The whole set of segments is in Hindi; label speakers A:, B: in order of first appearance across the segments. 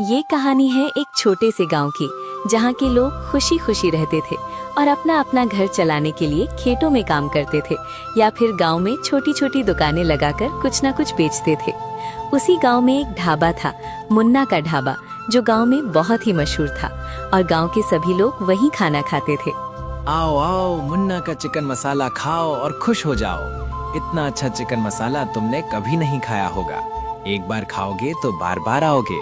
A: ये कहानी है एक छोटे से गांव की, जहां के लोग खुशी खुशी रहते थे और अपना अपना घर चलाने के लिए खेतों में काम करते थे या फिर गांव में छोटी छोटी दुकानें लगाकर कुछ न कुछ बेचते थे। उसी गांव में एक ढाबा था, मुन्ना का ढाबा, जो गांव में बहुत ही मशहूर था और गांव के सभी लोग वहीं खाना खाते थे।
B: आओ आओ, मुन्ना का चिकन मसाला खाओ और खुश हो जाओ। इतना अच्छा चिकन मसाला तुमने कभी नहीं खाया होगा। एक बार खाओगे तो बार बार आओगे।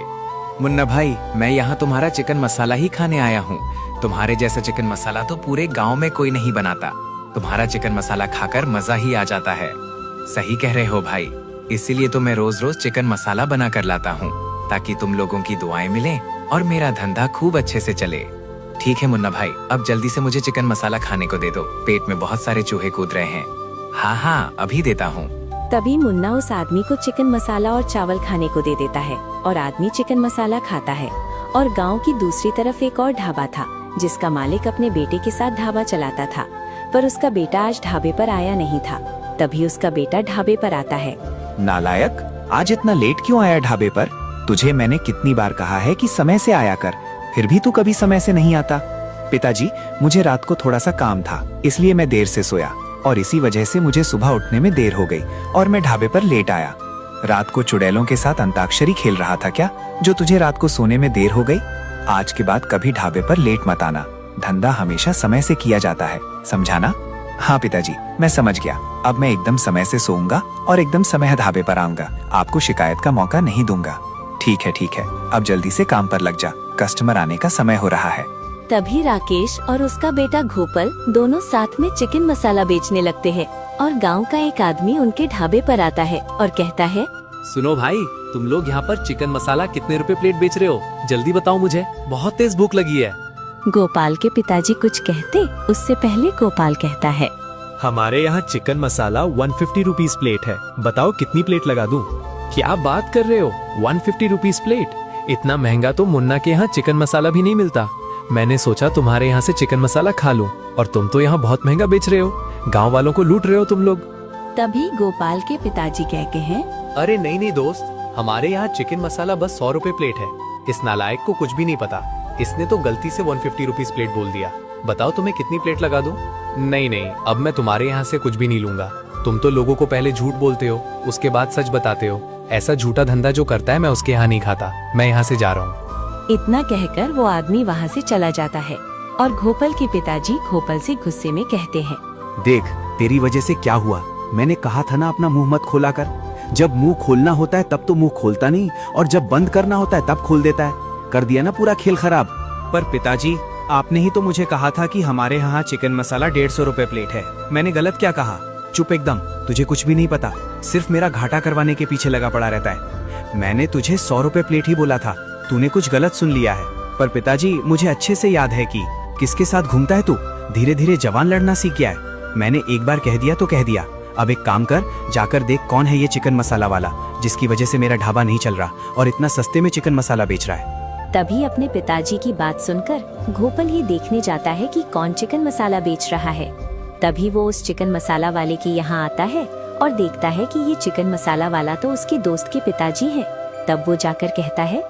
B: मुन्ना भाई, मैं यहाँ तुम्हारा चिकन मसाला ही खाने आया हूँ। तुम्हारे जैसा चिकन मसाला तो पूरे गांव में कोई नहीं बनाता। तुम्हारा चिकन मसाला खाकर मजा ही आ जाता है। सही कह रहे हो भाई, इसीलिए तो मैं रोज रोज चिकन मसाला बना कर लाता हूँ, ताकि तुम लोगों की दुआएं मिलें और मेरा धंधा खूब अच्छे से चले। ठीक है मुन्ना भाई, अब जल्दी से मुझे चिकन मसाला खाने को दे दो। पेट में बहुत सारे चूहे कूद रहे हैं। हाँ हाँ, अभी देता हूँ।
A: तभी मुन्ना उस आदमी को चिकन मसाला और चावल खाने को दे देता है और आदमी चिकन मसाला खाता है। और गांव की दूसरी तरफ एक और ढाबा था, जिसका मालिक अपने बेटे के साथ ढाबा चलाता था, पर उसका बेटा आज ढाबे पर आया नहीं था। तभी उसका बेटा ढाबे पर आता है।
C: नालायक, आज इतना लेट क्यों आया ढाबे पर? तुझे मैंने कितनी बार कहा है कि समय से आया कर, फिर भी तू कभी समय से नहीं आता। पिताजी, मुझे रात को थोड़ा सा काम था, इसलिए मैं देर से सोया और इसी वजह से मुझे सुबह उठने में देर हो गई और मैं ढाबे पर लेट आया। रात को चुड़ैलों के साथ अंताक्षरी खेल रहा था क्या, जो तुझे रात को सोने में देर हो गई? आज के बाद कभी ढाबे पर लेट मत आना। धंधा हमेशा समय से किया जाता है, समझा ना? हाँ पिताजी, मैं समझ गया। अब मैं एकदम समय से सोऊंगा और एकदम समय ढाबे पर आऊंगा। आपको शिकायत का मौका नहीं दूंगा। ठीक है, अब जल्दी से काम पर लग जा, कस्टमर आने का समय हो रहा है।
A: तभी राकेश और उसका बेटा गोपाल दोनों साथ में चिकन मसाला बेचने लगते हैं और गांव का एक आदमी उनके ढाबे पर आता है और कहता है,
D: सुनो भाई, तुम लोग यहाँ पर चिकन मसाला कितने रुपए प्लेट बेच रहे हो? जल्दी बताओ मुझे, बहुत तेज भूख लगी है।
A: गोपाल के पिताजी कुछ कहते उससे पहले गोपाल कहता है,
E: हमारे यहाँ चिकन मसाला 150 रुपीज प्लेट है। बताओ कितनी प्लेट लगा दूं?
D: क्या बात कर रहे हो, 150 रुपीज प्लेट? इतना महंगा तो मुन्ना के यहाँ चिकन मसाला भी नहीं मिलता। मैंने सोचा तुम्हारे यहाँ से चिकन मसाला खा लूं, और तुम तो यहाँ बहुत महंगा बेच रहे हो। गांव वालों को लूट रहे हो तुम लोग।
A: तभी गोपाल के पिताजी कहते हैं,
D: अरे नहीं दोस्त, हमारे यहाँ चिकन मसाला बस 100 रुपए प्लेट है। इस नालायक को कुछ भी नहीं पता, इसने तो गलती से 150 रुपीज प्लेट बोल दिया। बताओ तुम्हें कितनी प्लेट लगा दूं? नहीं, अब मैं तुम्हारे यहाँ से कुछ भी नहीं लूंगा। तुम तो लोगों को पहले झूठ बोलते हो, उसके बाद सच बताते हो। ऐसा झूठा धंधा जो करता है, मैं उसके यहाँ नहीं खाता। मैं यहाँ से जा रहा हूँ।
A: इतना कहकर वो आदमी वहाँ से चला जाता है और गोपाल के पिताजी गोपाल से गुस्से में कहते हैं,
C: देख, तेरी वजह से क्या हुआ। मैंने कहा था ना, अपना मुंह मत खोला कर। जब मुंह खोलना होता है तब तो मुंह खोलता नहीं, और जब बंद करना होता है तब खोल देता है। कर दिया ना पूरा खेल खराब।
E: पर पिताजी, आपने ही तो मुझे कहा था कि हमारे यहाँ चिकन मसाला 150 रुपए प्लेट है। मैंने गलत क्या कहा? चुप एकदम, तुझे कुछ भी नहीं पता। सिर्फ मेरा घाटा करवाने के पीछे लगा पड़ा रहता है। मैंने तुझे 100 रुपए प्लेट ही बोला था, तूने कुछ गलत सुन लिया है। पर पिताजी, मुझे अच्छे से याद है कि किसके साथ घूमता है तू। धीरे धीरे जवान लड़ना सीख गया है। मैंने एक बार कह दिया तो कह दिया। अब एक काम कर, जाकर देख कौन है ये चिकन मसाला वाला, जिसकी वजह से मेरा ढाबा नहीं चल रहा और इतना सस्ते में चिकन मसाला बेच रहा है।
A: तभी अपने पिताजी की बात सुनकर गोपाल ये देखने जाता है कि कौन चिकन मसाला बेच रहा है। तभी वो उस चिकन मसाला वाले के यहाँ आता है और देखता है कि ये चिकन मसाला वाला तो उसके दोस्त के पिताजी है। तब वो जाकर कहता है,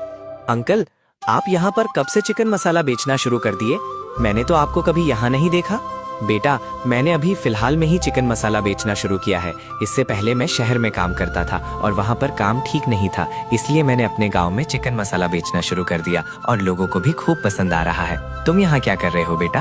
F: अंकल, आप यहाँ पर कब से चिकन मसाला बेचना शुरू कर दिए? मैंने तो आपको कभी यहाँ नहीं देखा। बेटा, मैंने अभी फिलहाल में ही चिकन मसाला बेचना शुरू किया है। इससे पहले मैं शहर में काम करता था और वहाँ पर काम ठीक नहीं था, इसलिए मैंने अपने गांव में चिकन मसाला बेचना शुरू कर दिया और लोगों को भी खूब पसंद आ रहा है। तुम यहाँ क्या कर रहे हो बेटा?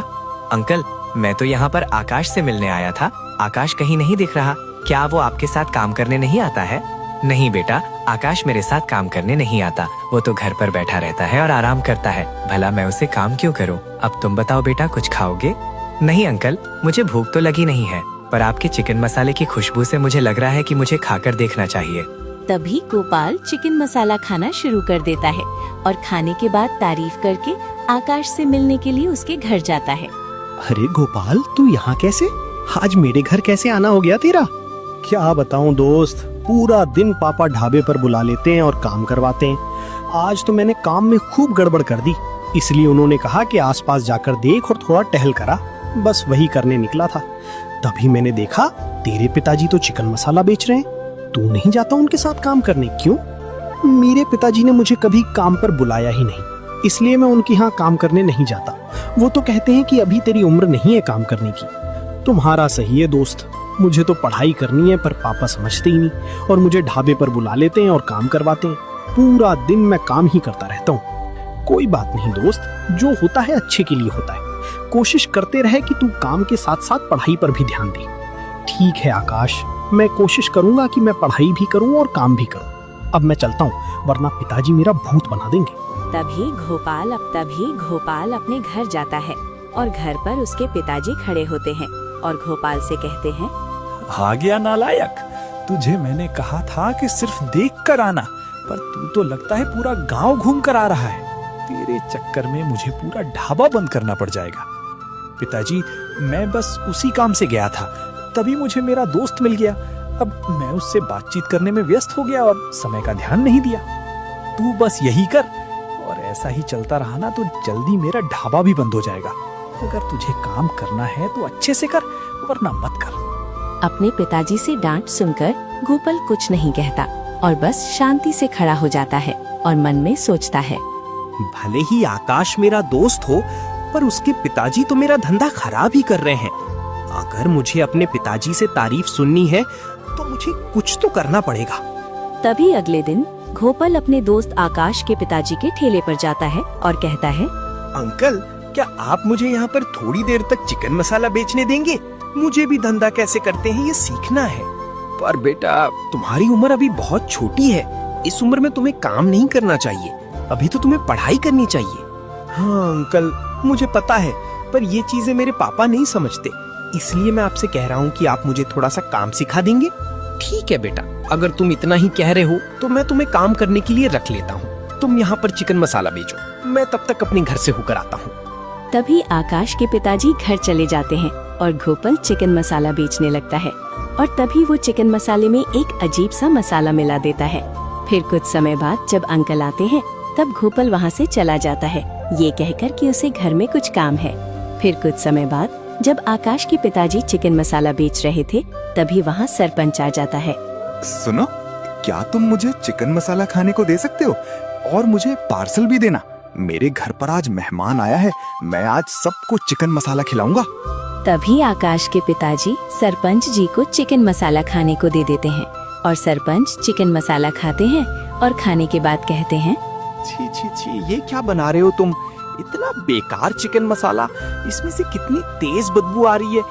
F: अंकल, मैं तो यहाँ पर आकाश से मिलने आया था। आकाश कहीं नहीं दिख रहा। क्या वो आपके साथ काम करने नहीं आता है? नहीं बेटा, आकाश मेरे साथ काम करने नहीं आता। वो तो घर पर बैठा रहता है और आराम करता है। भला मैं उसे काम क्यों करूं? अब तुम बताओ बेटा, कुछ खाओगे? नहीं अंकल, मुझे भूख तो लगी नहीं है, पर आपके चिकन मसाले की खुशबू से मुझे लग रहा है कि मुझे खाकर देखना चाहिए।
A: तभी गोपाल चिकन मसाला खाना शुरू कर देता है और खाने के बाद तारीफ करके आकाश से मिलने के लिए उसके घर जाता है।
E: अरे गोपाल, तू यहाँ कैसे? आज मेरे घर कैसे आना हो गया तेरा? क्या बताऊं दोस्त, पूरा दिन पापा ढाबे पर बुला लेते हैं और काम करवाते हैं। आज तो मैंने काम में खूब गड़बड़ कर दी, इसलिए उन्होंने कहा कि आसपास जाकर देख और थोड़ा टहल करा। बस वही करने निकला था। तभी मैंने देखा तेरे पिताजी तो चिकन मसाला बेच रहे हैं। तू नहीं जाता उनके साथ काम करने? क्यों?
G: मेरे पिताजी ने मुझे कभी काम पर बुलाया ही नहीं, इसलिए मैं उनके यहाँ काम करने नहीं जाता। वो तो कहते हैं कि अभी तेरी उम्र नहीं है काम करने की। तुम्हारा सही है दोस्त, मुझे तो पढ़ाई करनी है पर पापा समझते ही नहीं और मुझे ढाबे पर बुला लेते हैं और काम करवाते हैं। पूरा दिन मैं काम ही करता रहता हूँ। कोई बात नहीं दोस्त, जो होता है अच्छे के लिए होता है। कोशिश करते रहे कि तू काम के साथ साथ पढ़ाई पर भी ध्यान दे। ठीक है आकाश, मैं कोशिश करूंगा कि मैं पढ़ाई भी करूं और काम भी करूं। अब मैं चलता हूं, वरना पिताजी मेरा भूत बना देंगे।
A: तभी गोपाल अपने घर जाता है और घर पर उसके पिताजी खड़े होते हैं और गोपाल से कहते हैं,
H: आ गया नालायक, तुझे मैंने कहा था कि सिर्फ देख कर आना, पर तू तो लगता है पूरा गांव घूम कर आ रहा है। तेरे चक्कर में मुझे पूरा ढाबा बंद करना पड़ जाएगा। पिताजी, मैं बस उसी काम से गया था, तभी मुझे मेरा दोस्त मिल गया। अब मैं उससे बातचीत करने में व्यस्त हो गया और समय का ध्यान नहीं दिया। तू बस यही कर, और ऐसा ही चलता रहा ना तो जल्दी मेरा ढाबा भी बंद हो जाएगा। अगर तुझे काम करना है तो अच्छे से कर, वरना मत कर।
A: अपने पिताजी से डांट सुनकर गोपाल कुछ नहीं कहता और बस शांति से खड़ा हो जाता है और मन में सोचता है,
E: भले ही आकाश मेरा दोस्त हो, पर उसके पिताजी तो मेरा धंधा खराब ही कर रहे हैं। अगर मुझे अपने पिताजी से तारीफ सुननी है तो मुझे कुछ तो करना पड़ेगा।
A: तभी अगले दिन गोपाल अपने दोस्त आकाश के पिताजी के ठेले पर जाता है और कहता है,
E: अंकल, क्या आप मुझे यहाँ पर थोड़ी देर तक चिकन मसाला बेचने देंगे? मुझे भी धंधा कैसे करते हैं ये सीखना है। पर बेटा, तुम्हारी उम्र अभी बहुत छोटी है। इस उम्र में तुम्हें काम नहीं करना चाहिए, अभी तो तुम्हें पढ़ाई करनी चाहिए। हाँ अंकल, मुझे पता है, पर ये चीजें मेरे पापा नहीं समझते, इसलिए मैं आपसे कह रहा हूँ कि आप मुझे थोड़ा सा काम सिखा देंगे। ठीक है बेटा, अगर तुम इतना ही कह रहे हो तो मैं तुम्हें काम करने के लिए रख लेता हूँ। तुम यहाँ पर चिकन मसाला बेचो, मैं तब तक अपने घर से होकर आता हूँ।
A: तभी आकाश के पिताजी घर चले जाते हैं और गोपाल चिकन मसाला बेचने लगता है और तभी वो चिकन मसाले में एक अजीब सा मसाला मिला देता है। फिर कुछ समय बाद जब अंकल आते हैं तब गोपाल वहाँ से चला जाता है, ये कहकर कि उसे घर में कुछ काम है। फिर कुछ समय बाद जब आकाश के पिताजी चिकन मसाला बेच रहे थे तभी वहाँ सरपंच आ जाता है।
I: सुनो, क्या तुम मुझे चिकन मसाला खाने को दे सकते हो? और मुझे पार्सल भी देना। मेरे घर पर आज मेहमान आया है, मैं आज सबको चिकन मसाला खिलाऊंगा।
A: तभी आकाश के पिताजी सरपंच जी को चिकन मसाला खाने को दे देते हैं और सरपंच चिकन मसाला खाते हैं और खाने के बाद कहते हैं,
E: छी छी छी, ये क्या बना रहे हो तुम? इतना बेकार चिकन मसाला, इसमें से कितनी तेज बदबू आ रही है।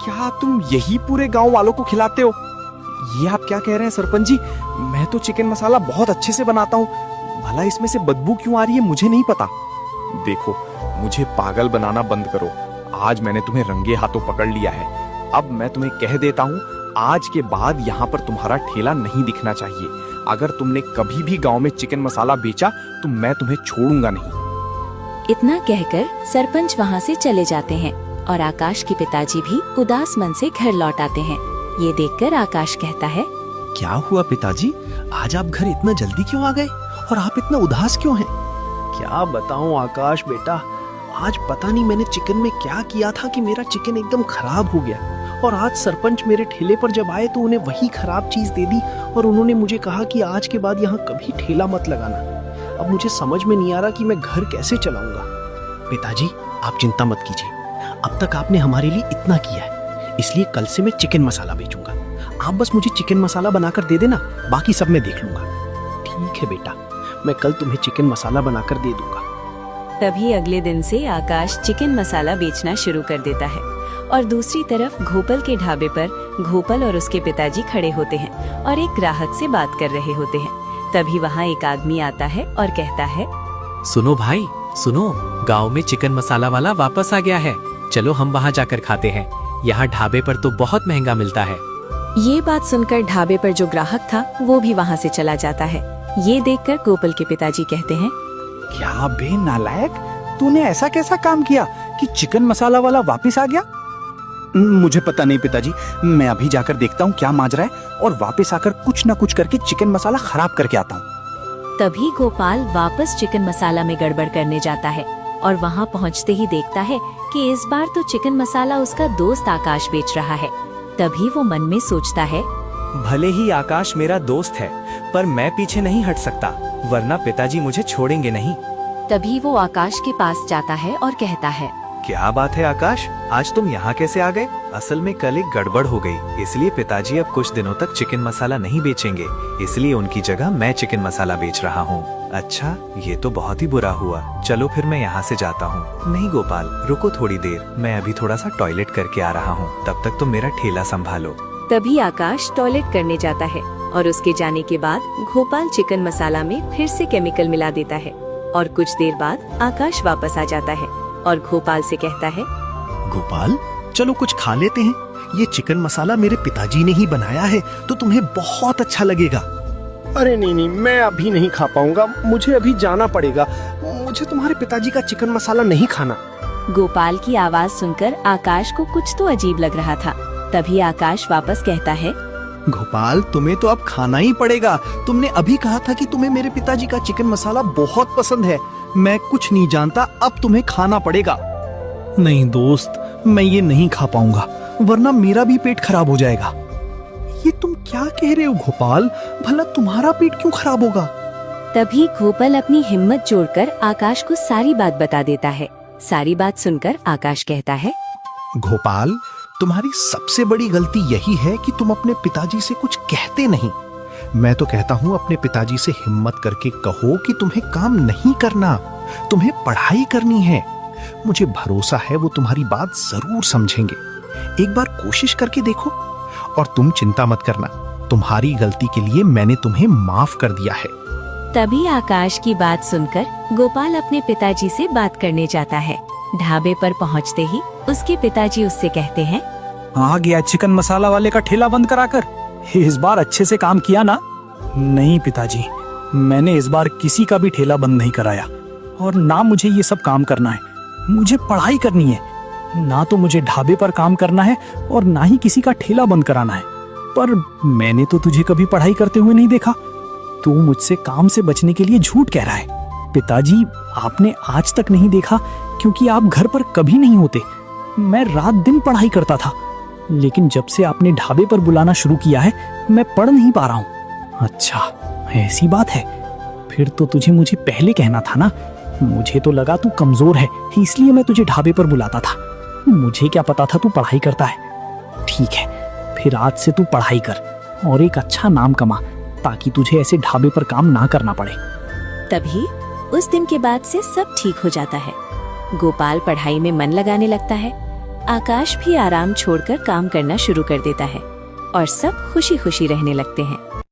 E: क्या तुम यही पूरे गांव वालों को खिलाते हो? ये आप क्या कह रहे हैं सरपंच जी? मैं तो चिकन मसाला बहुत अच्छे से बनाता हूँ, भला इसमें से बदबू क्यों आ रही है मुझे नहीं पता। देखो, मुझे पागल बनाना बंद करो। आज मैंने तुम्हें रंगे हाथों पकड़ लिया है। अब मैं तुम्हें कह देता हूँ, आज के बाद यहाँ पर तुम्हारा ठेला नहीं दिखना चाहिए। अगर तुमने कभी भी गांव में चिकन मसाला बेचा तो मैं तुम्हें छोड़ूंगा नहीं।
A: इतना कहकर सरपंच वहाँ से चले जाते हैं और आकाश के पिताजी भी उदास मन से घर लौट आते हैं। ये देखकर आकाश कहता है,
G: क्या हुआ पिताजी, आज आप घर इतना जल्दी क्यों आ गए और आप इतना उदास क्यों हैं? क्या बताऊं आकाश बेटा, आज पता नहीं मैंने चिकन में क्या किया था कि मेरा चिकन एकदम खराब हो गया। और आज सरपंच मेरे ठेले पर जब आए तो उन्हें वही खराब चीज दे दी और उन्होंने मुझे कहा कि आज के बाद यहाँ कभी ठेला मत लगाना। अब मुझे समझ में नहीं आ रहा कि मैं घर कैसे चलाऊंगा। पिताजी, आप चिंता मत कीजिए, अब तक आपने हमारे लिए इतना किया है, इसलिए कल से मैं चिकन मसाला बेचूंगा। आप बस मुझे चिकन मसाला बनाकर दे देना, बाकी सब मैं देख लूंगा। ठीक है बेटा, मैं कल तुम्हें चिकन मसाला बनाकर दे दूंगा।
A: तभी अगले दिन से आकाश चिकन मसाला बेचना शुरू कर देता है और दूसरी तरफ गोपाल के ढाबे पर गोपाल और उसके पिताजी खड़े होते हैं और एक ग्राहक से बात कर रहे होते हैं। तभी वहाँ एक आदमी आता है और कहता है,
D: सुनो भाई सुनो, गांव में चिकन मसाला वाला वापस आ गया है, चलो हम वहाँ जाकर खाते हैं। यहाँ ढाबे पर तो बहुत महंगा मिलता है।
A: ये बात सुनकर ढाबे पर जो ग्राहक था वो भी वहाँ से चला जाता है। ये देखकर गोपाल के पिताजी कहते हैं,
H: क्या बे नालायक, तूने ऐसा कैसा काम किया कि चिकन मसाला वाला वापस आ गया?
C: मुझे पता नहीं पिताजी, मैं अभी जाकर देखता हूँ क्या माजरा है और वापस आकर कुछ न कुछ करके चिकन मसाला खराब करके आता हूँ।
A: तभी गोपाल वापस चिकन मसाला में गड़बड़ करने जाता है और वहाँ पहुँचते ही देखता है कि इस बार तो चिकन मसाला उसका दोस्त आकाश बेच रहा है। तभी वो मन में सोचता है,
F: भले ही आकाश मेरा दोस्त है, पर मैं पीछे नहीं हट सकता, वरना पिताजी मुझे छोड़ेंगे नहीं।
A: तभी वो आकाश के पास जाता है और कहता है,
C: क्या बात है आकाश, आज तुम यहाँ कैसे आ गए? असल में कल एक गड़बड़ हो गई, इसलिए पिताजी अब कुछ दिनों तक चिकन मसाला नहीं बेचेंगे, इसलिए उनकी जगह मैं चिकन मसाला बेच रहा हूँ। अच्छा, ये तो बहुत ही बुरा हुआ। चलो फिर मैं यहाँ से जाता हूँ। नहीं गोपाल, रुको थोड़ी देर, मैं अभी थोड़ा सा टॉयलेट करके आ रहा हूँ, तब तक तुम मेरा ठेला संभालो।
A: तभी आकाश टॉयलेट करने जाता है और उसके जाने के बाद गोपाल चिकन मसाला में फिर से केमिकल मिला देता है और कुछ देर बाद आकाश वापस आ जाता है और गोपाल से कहता है,
G: गोपाल चलो कुछ खा लेते हैं, ये चिकन मसाला मेरे पिताजी ने ही बनाया है तो तुम्हें बहुत अच्छा लगेगा। अरे नहीं, मैं अभी नहीं खा पाऊंगा, मुझे अभी जाना पड़ेगा, मुझे तुम्हारे पिताजी का चिकन मसाला नहीं खाना।
A: गोपाल की आवाज सुनकर आकाश को कुछ तो अजीब लग रहा था। तभी आकाश वापस कहता है,
G: गोपाल तुम्हें तो अब खाना ही पड़ेगा, तुमने अभी कहा था कि तुम्हें मेरे पिताजी का चिकन मसाला बहुत पसंद है। मैं कुछ नहीं जानता, अब तुम्हें खाना पड़ेगा। नहीं दोस्त, मैं ये नहीं खा पाऊंगा, वरना मेरा भी पेट खराब हो जाएगा। ये तुम क्या कह रहे हो गोपाल, भला तुम्हारा पेट क्यों खराब होगा?
A: तभी गोपाल अपनी हिम्मत जोड़कर आकाश को सारी बात बता देता है। सारी बात सुनकर आकाश कहता है,
G: गोपाल तुम्हारी सबसे बड़ी गलती यही है कि तुम अपने पिताजी से कुछ कहते नहीं। मैं तो कहता हूँ अपने पिताजी से हिम्मत करके कहो कि तुम्हें काम नहीं करना, तुम्हें पढ़ाई करनी है। मुझे भरोसा है वो तुम्हारी बात जरूर समझेंगे। एक बार कोशिश करके देखो। और तुम चिंता मत करना, तुम्हारी गलती के लिए मैंने तुम्हें माफ कर दिया है।
A: तभी आकाश की बात सुनकर गोपाल अपने पिताजी से बात करने जाता है। ढाबे पर पहुंचते ही उसके पिताजी उससे कहते हैं,
H: आ गया चिकन मसाला वाले का ठेला बंद कराकर। इस बार अच्छे से काम किया ना? नहीं पिताजी, मैंने इस बार किसी का भी ठेला बंद नहीं कराया और ना मुझे ये सब काम करना है। मुझे पढ़ाई करनी है, ना तो मुझे ढाबे पर काम करना है और ना ही किसी का ठेला बंद कराना है। पर मैंने तो तुझे कभी पढ़ाई करते हुए नहीं देखा। तू मुझसे काम से बचने के लिए झूठ कह रहा है। पिताजी, आपने आज तक नहीं देखा क्योंकि आप घर पर कभी नहीं होते। मैं रात दिन पढ़ाई करता था, लेकिन जब से आपने ढाबे पर बुलाना शुरू किया है मैं पढ़ नहीं पा रहा हूँ। अच्छा, ऐसी बात है। फिर तो तुझे मुझे पहले कहना था ना। मुझे तो लगा तू कमजोर है, इसलिए मैं तुझे ढाबे पर बुलाता था। मुझे क्या पता था तू पढ़ाई करता है। ठीक है, फिर आज से तू पढ़ाई कर और एक अच्छा नाम कमा, ताकि तुझे ऐसे ढाबे पर काम ना करना पड़े।
A: तभी उस दिन के बाद से सब ठीक हो जाता है। गोपाल पढ़ाई में मन लगाने लगता है। आकाश भी आराम छोड़कर काम करना शुरू कर देता है और सब खुशी खुशी रहने लगते हैं।